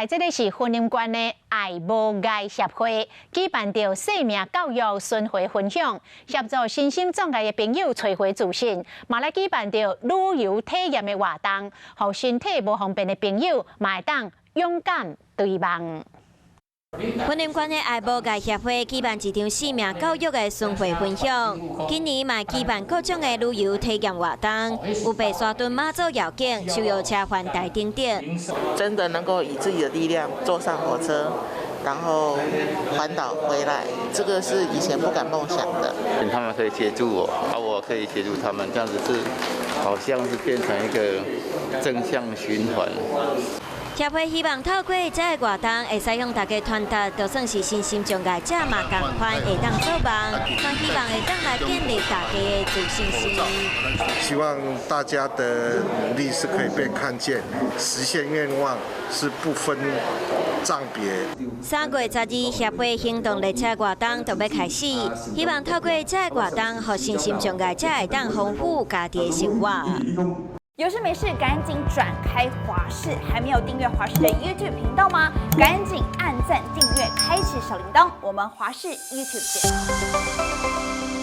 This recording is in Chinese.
这里是婚姻观的爱无碍协会举办着生命教育巡回分享，协助身心障碍的朋友找回自信，嘛来举办着旅游体验的活动，让身体无方便的朋友嘛会当勇敢对望。 婚姻观的爱无碍协会举办一场生命教育的巡回分享，今年嘛举办各种的旅游体验活动，有白沙屯妈祖绕境、手摇车环台等等。真的能够以自己的力量坐上火车，然后环岛回来，这个是以前不敢梦想的。他们可以协助我，我可以协助他们，这样子是好像是变成一个正向循环。 协会希望透过这个活动，会使向大家传达，就算是身心障碍者嘛，同款会当做梦，但希望会当来建立大家的自信心。希望大家的努力是可以被看见，实现愿望是不分障别。3月12日，协会行动列车活动就要开始，希望透过这个活动，让身心障碍者会当丰富家己的生活。 有事没事赶紧转开华视，还没有订阅华视的 YouTube 频道吗？赶紧按赞、订阅、开启小铃铛，我们华视 YouTube 见。